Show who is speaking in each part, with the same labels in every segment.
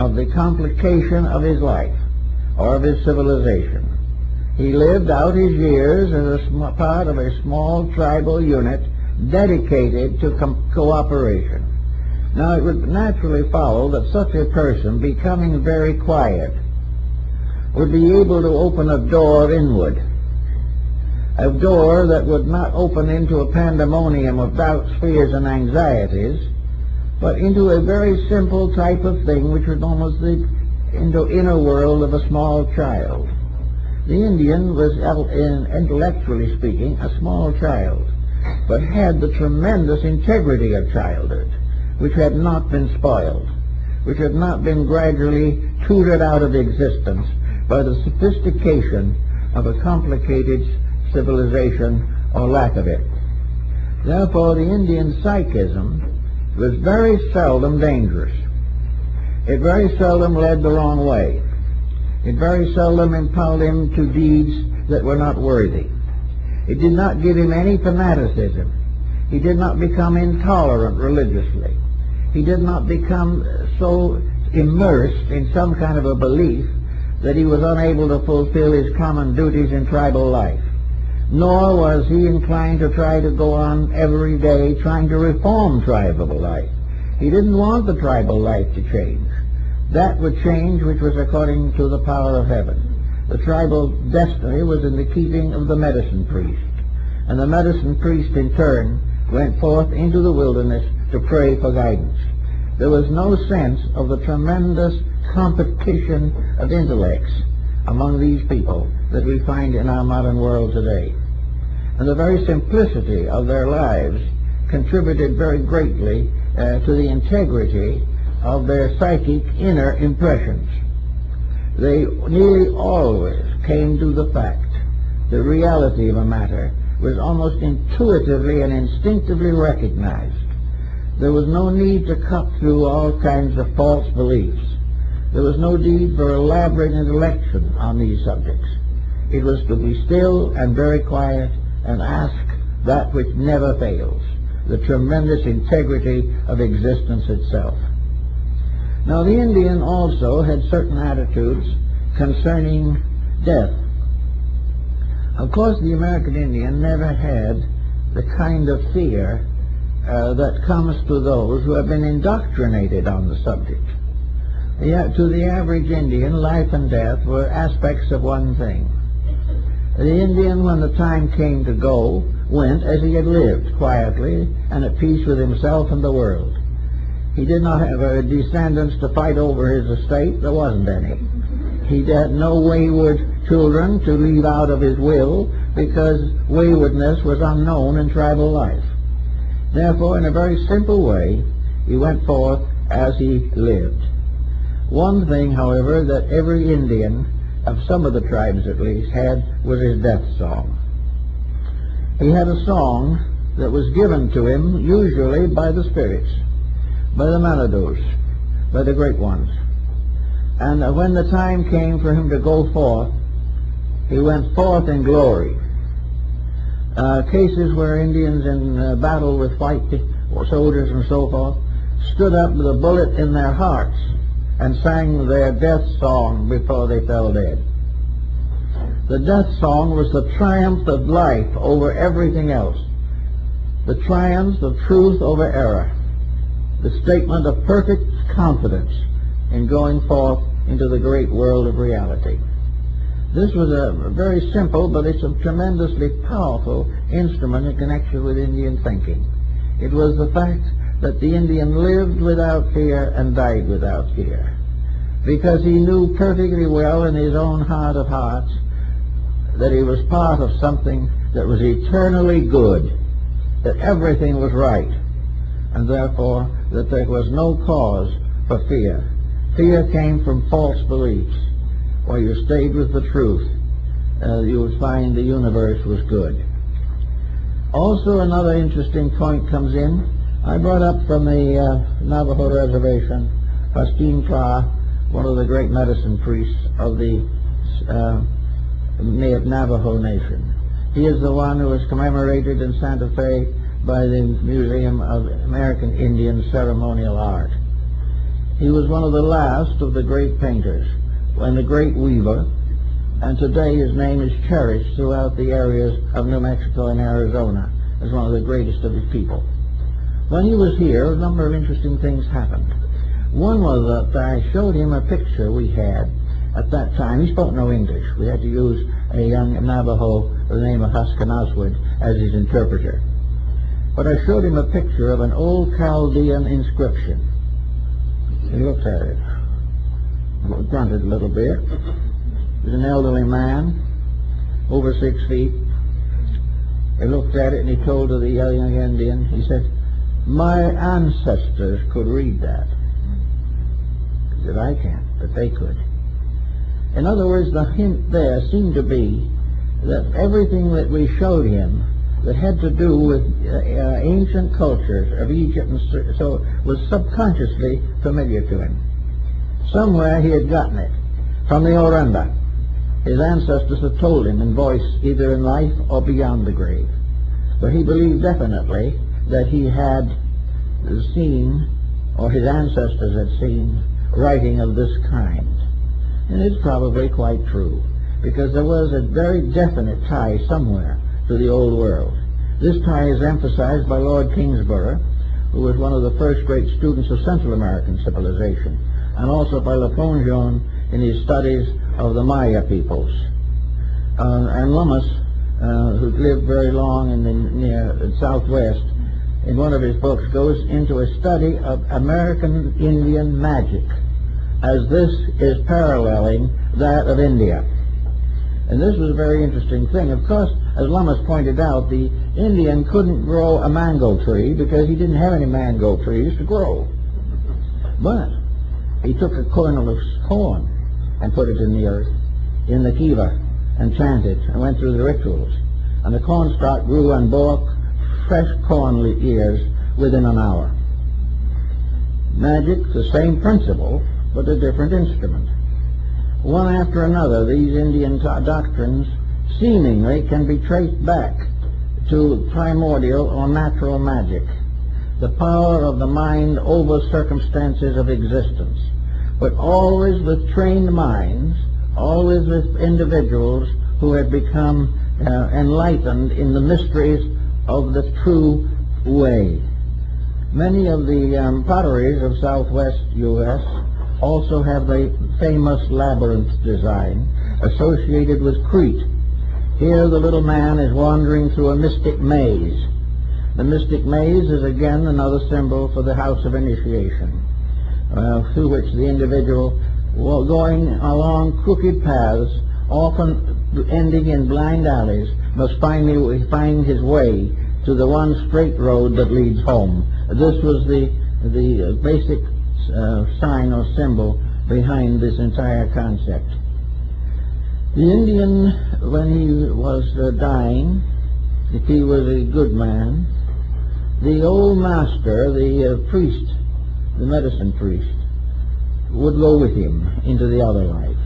Speaker 1: of the complication of his life or of his civilization. He lived out his years as a part of a small tribal unit dedicated to cooperation. Now, it would naturally follow that such a person, becoming very quiet, would be able to open a door inward, a door that would not open into a pandemonium of doubts, fears, and anxieties, but into a very simple type of thing which was almost the inner world of a small child. The Indian was, intellectually speaking, a small child, but had the tremendous integrity of childhood, which had not been spoiled, which had not been gradually tutored out of existence by the sophistication of a complicated civilization or lack of it. Therefore, the Indian psychism was very seldom dangerous. It very seldom led the wrong way. It very seldom impelled him to deeds that were not worthy. It did not give him any fanaticism. He did not become intolerant religiously. He did not become so immersed in some kind of a belief that he was unable to fulfill his common duties in tribal life. Nor was he inclined to try to go on every day trying to reform tribal life. He didn't want the tribal life to change. That would change which was according to the power of heaven. The tribal destiny was in the keeping of the medicine priest. And the medicine priest in turn went forth into the wilderness to pray for guidance. There was no sense of the tremendous competition of intellects among these people that we find in our modern world today. And the very simplicity of their lives contributed very greatly to the integrity of their psychic inner impressions. They nearly always came to the fact, the reality of a matter was almost intuitively and instinctively recognized. There was no need to cut through all kinds of false beliefs. There was no need for elaborate intellection on these subjects. It was to be still and very quiet and ask that which never fails, the tremendous integrity of existence itself. Now, the Indian also had certain attitudes concerning death. Of course, the American Indian never had the kind of fear that comes to those who have been indoctrinated on the subject. To the average Indian, life and death were aspects of one thing. The Indian, when the time came to go, went as he had lived, quietly and at peace with himself and the world. He did not have descendants to fight over his estate. There wasn't any. He had no wayward children to leave out of his will, because waywardness was unknown in tribal life. Therefore, in a very simple way, he went forth as he lived. One thing, however, that every Indian, of some of the tribes at least, had was his death song. He had a song that was given to him usually by the spirits, by the Manados, by the great ones. And when the time came for him to go forth, he went forth in glory. Cases where Indians in battle with white soldiers and so forth stood up with a bullet in their hearts and sang their death song before they fell dead. The death song was the triumph of life over everything else, the triumph of truth over error, the statement of perfect confidence in going forth into the great world of reality. This was a very simple, but it's a tremendously powerful instrument in connection with Indian thinking. It was the fact that the Indian lived without fear and died without fear, because he knew perfectly well in his own heart of hearts that he was part of something that was eternally good, that everything was right, and therefore that there was no cause for fear. Fear came from false beliefs. While you stayed with the truth, you would find the universe was good. Also, another interesting point comes in. I brought up from the Navajo reservation, Pastin Pra, one of the great medicine priests of the Navajo Nation. He is the one who was commemorated in Santa Fe by the Museum of American Indian Ceremonial Art. He was one of the last of the great painters and the great weaver, and today his name is cherished throughout the areas of New Mexico and Arizona as one of the greatest of his people. When he was here, a number of interesting things happened. One was that I showed him a picture we had at that time. He spoke no English. We had to use a young Navajo by the name of Huskanaswood as his interpreter. But I showed him a picture of an old Chaldean inscription. He looked at it, grunted a little bit. He was an elderly man, over 6 feet. He looked at it and he told to the young Indian, he said, "My ancestors could read that." He said, "I can't, but they could." In other words, the hint there seemed to be that everything that we showed him that had to do with ancient cultures of Egypt and so was subconsciously familiar to him. Somewhere he had gotten it from the Orenda. His ancestors had told him in voice, either in life or beyond the grave. But he believed definitely that he had seen, or his ancestors had seen, writing of this kind. And it's probably quite true, because there was a very definite tie somewhere to the old world. This tie is emphasized by Lord Kingsborough, who was one of the first great students of Central American civilization, and also by Lafonjon in his studies of the Maya peoples. And Lummus, who lived very long in the near southwest, in one of his books goes into a study of American Indian magic, as this is paralleling that of India. And this was a very interesting thing. Of course, as Lummus pointed out, the Indian couldn't grow a mango tree because he didn't have any mango trees to grow. But he took a kernel of corn and put it in the earth, in the kiva, and chanted, and went through the rituals. And the cornstalk grew and bore fresh corn ears within an hour. Magic, the same principle, but a different instrument. One after another, these Indian doctrines seemingly can be traced back to primordial or natural magic, the power of the mind over circumstances of existence, but always with trained minds, always with individuals who had become enlightened in the mysteries of the true way. Many of the potteries of southwest U.S. also have the famous labyrinth design associated with Crete. Here the little man is wandering through a mystic maze. The mystic maze is again another symbol for the house of initiation, through which the individual, going along crooked paths, often ending in blind alleys, must finally find his way to the one straight road that leads home. This was the basic sign or symbol behind this entire concept. The Indian, when he was dying, if he was a good man, the old master, the priest, the medicine priest, would go with him into the other life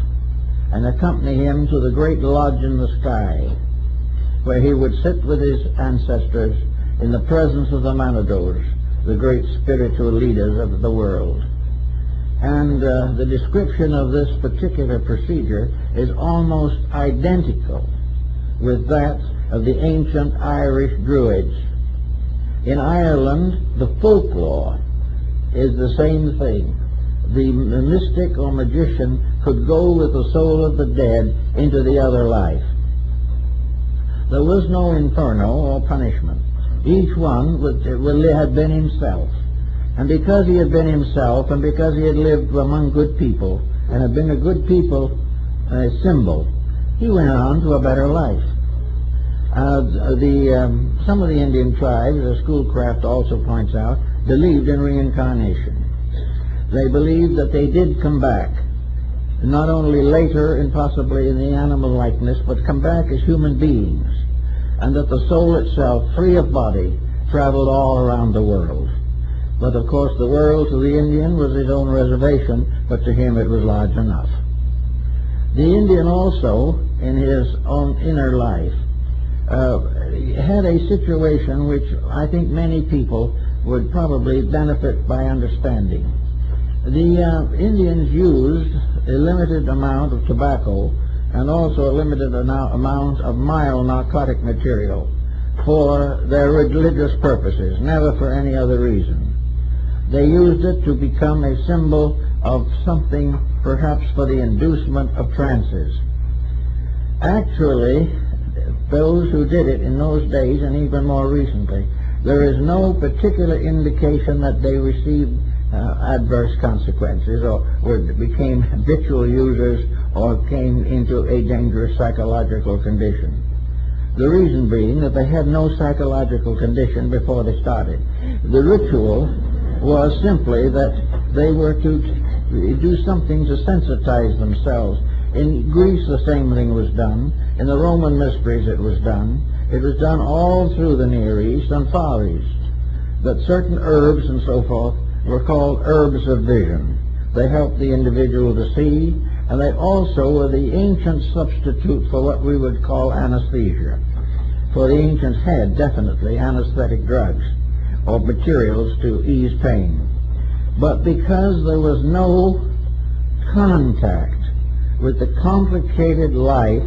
Speaker 1: and accompany him to the great lodge in the sky, where he would sit with his ancestors in the presence of the Manados, the great spiritual leaders of the world. And the description of this particular procedure is almost identical with that of the ancient Irish Druids. In Ireland, the folklore is the same thing. The mystic or magician could go with the soul of the dead into the other life. There was no inferno or punishment. Each one had been himself. And because he had been himself, and because he had lived among good people, and had been a good people symbol, he went on to a better life. Some of the Indian tribes, as Schoolcraft also points out, believed in reincarnation. They believed that they did come back, not only later and possibly in the animal likeness, but come back as human beings, and that the soul itself, free of body, traveled all around the world. But of course the world to the Indian was his own reservation, but to him it was large enough. The Indian also, in his own inner life, had a situation which I think many people would probably benefit by understanding. The Indians used a limited amount of tobacco and also a limited amount of mild narcotic material for their religious purposes, never for any other reason. They used it to become a symbol of something, perhaps for the inducement of trances. Actually, those who did it in those days, and even more recently, there is no particular indication that they received adverse consequences or became habitual users or came into a dangerous psychological condition. The reason being that they had no psychological condition before they started. The ritual was simply that they were to do something to sensitize themselves. In Greece the same thing was done. In the Roman mysteries it was done. It was done all through the Near East and Far East. That certain herbs and so forth were called herbs of vision. They helped the individual to see, and they also were the ancient substitute for what we would call anesthesia. For the ancients had definitely anesthetic drugs or materials to ease pain. But because there was no contact with the complicated life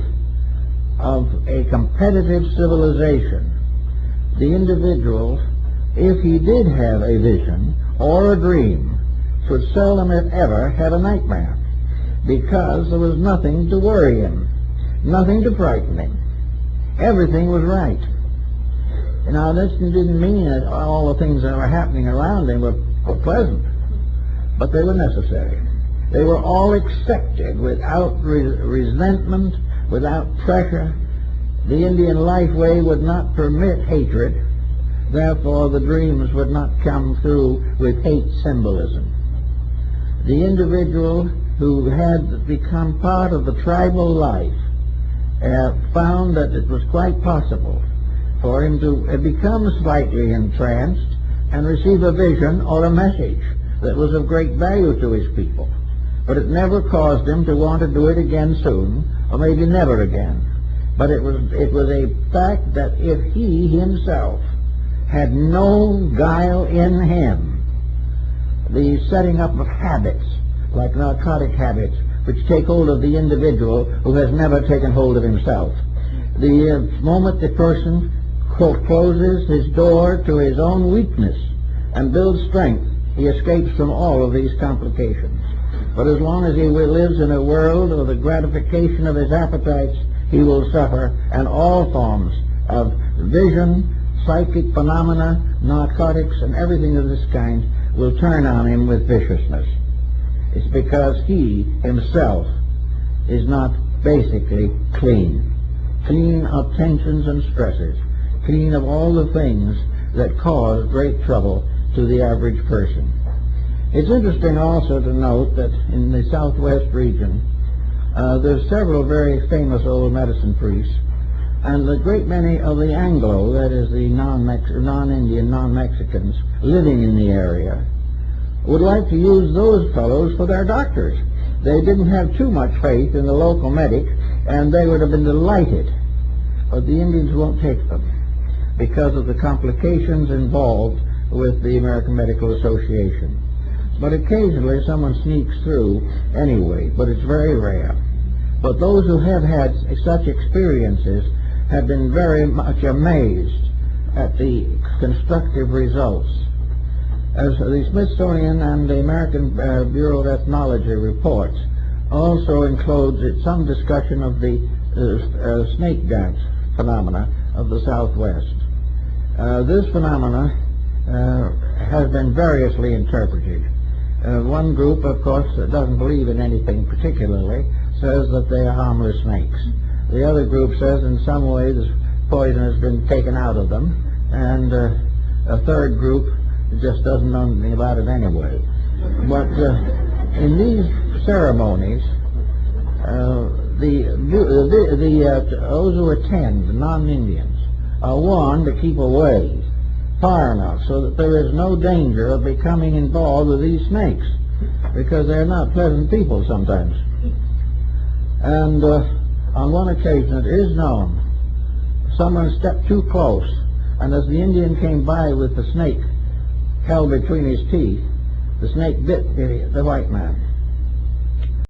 Speaker 1: of a competitive civilization, the individual, if he did have a vision or a dream, should seldom if ever have a nightmare, because there was nothing to worry him, nothing to frighten him. Everything was right. Now, this didn't mean that all the things that were happening around him were pleasant, but they were necessary. They were all accepted without resentment, without pressure. The Indian life way would not permit hatred. Therefore, the dreams would not come through with hate symbolism. The individual who had become part of the tribal life found that it was quite possible for him to become slightly entranced and receive a vision or a message that was of great value to his people. But it never caused him to want to do it again soon, or maybe never again. But it was a fact that if he himself had no guile in him, the setting up of habits, like narcotic habits, which take hold of the individual who has never taken hold of himself. The moment the person closes his door to his own weakness and builds strength, he escapes from all of these complications. But as long as he lives in a world of the gratification of his appetites, he will suffer, and all forms of vision, psychic phenomena, narcotics, and everything of this kind will turn on him with viciousness. It's because he himself is not basically clean. Clean of tensions and stresses. Clean of all the things that cause great trouble to the average person. It's interesting also to note that in the southwest region, there's several very famous old medicine priests, and a great many of the Anglo, that is the non-Indian, non-Mexicans, living in the area, would like to use those fellows for their doctors. They didn't have too much faith in the local medic, and they would have been delighted. But the Indians won't take them because of the complications involved with the American Medical Association. But occasionally someone sneaks through anyway, but it's very rare. But those who have had such experiences have been very much amazed at the constructive results. As the Smithsonian and the American Bureau of Ethnology reports also includes some discussion of the snake dance phenomena of the Southwest. This phenomena has been variously interpreted. One group, of course, that doesn't believe in anything particularly, says that they are harmless snakes. The other group says in some way the poison has been taken out of them, and a third group just doesn't know anything about it anyway. But in these ceremonies, those who attend, the non-Indians, are warned to keep away far enough so that there is no danger of becoming involved with these snakes, because they're not pleasant people sometimes. And on one occasion it is known, someone stepped too close, and as the Indian came by with the snake held between his teeth, The snake bit the white man.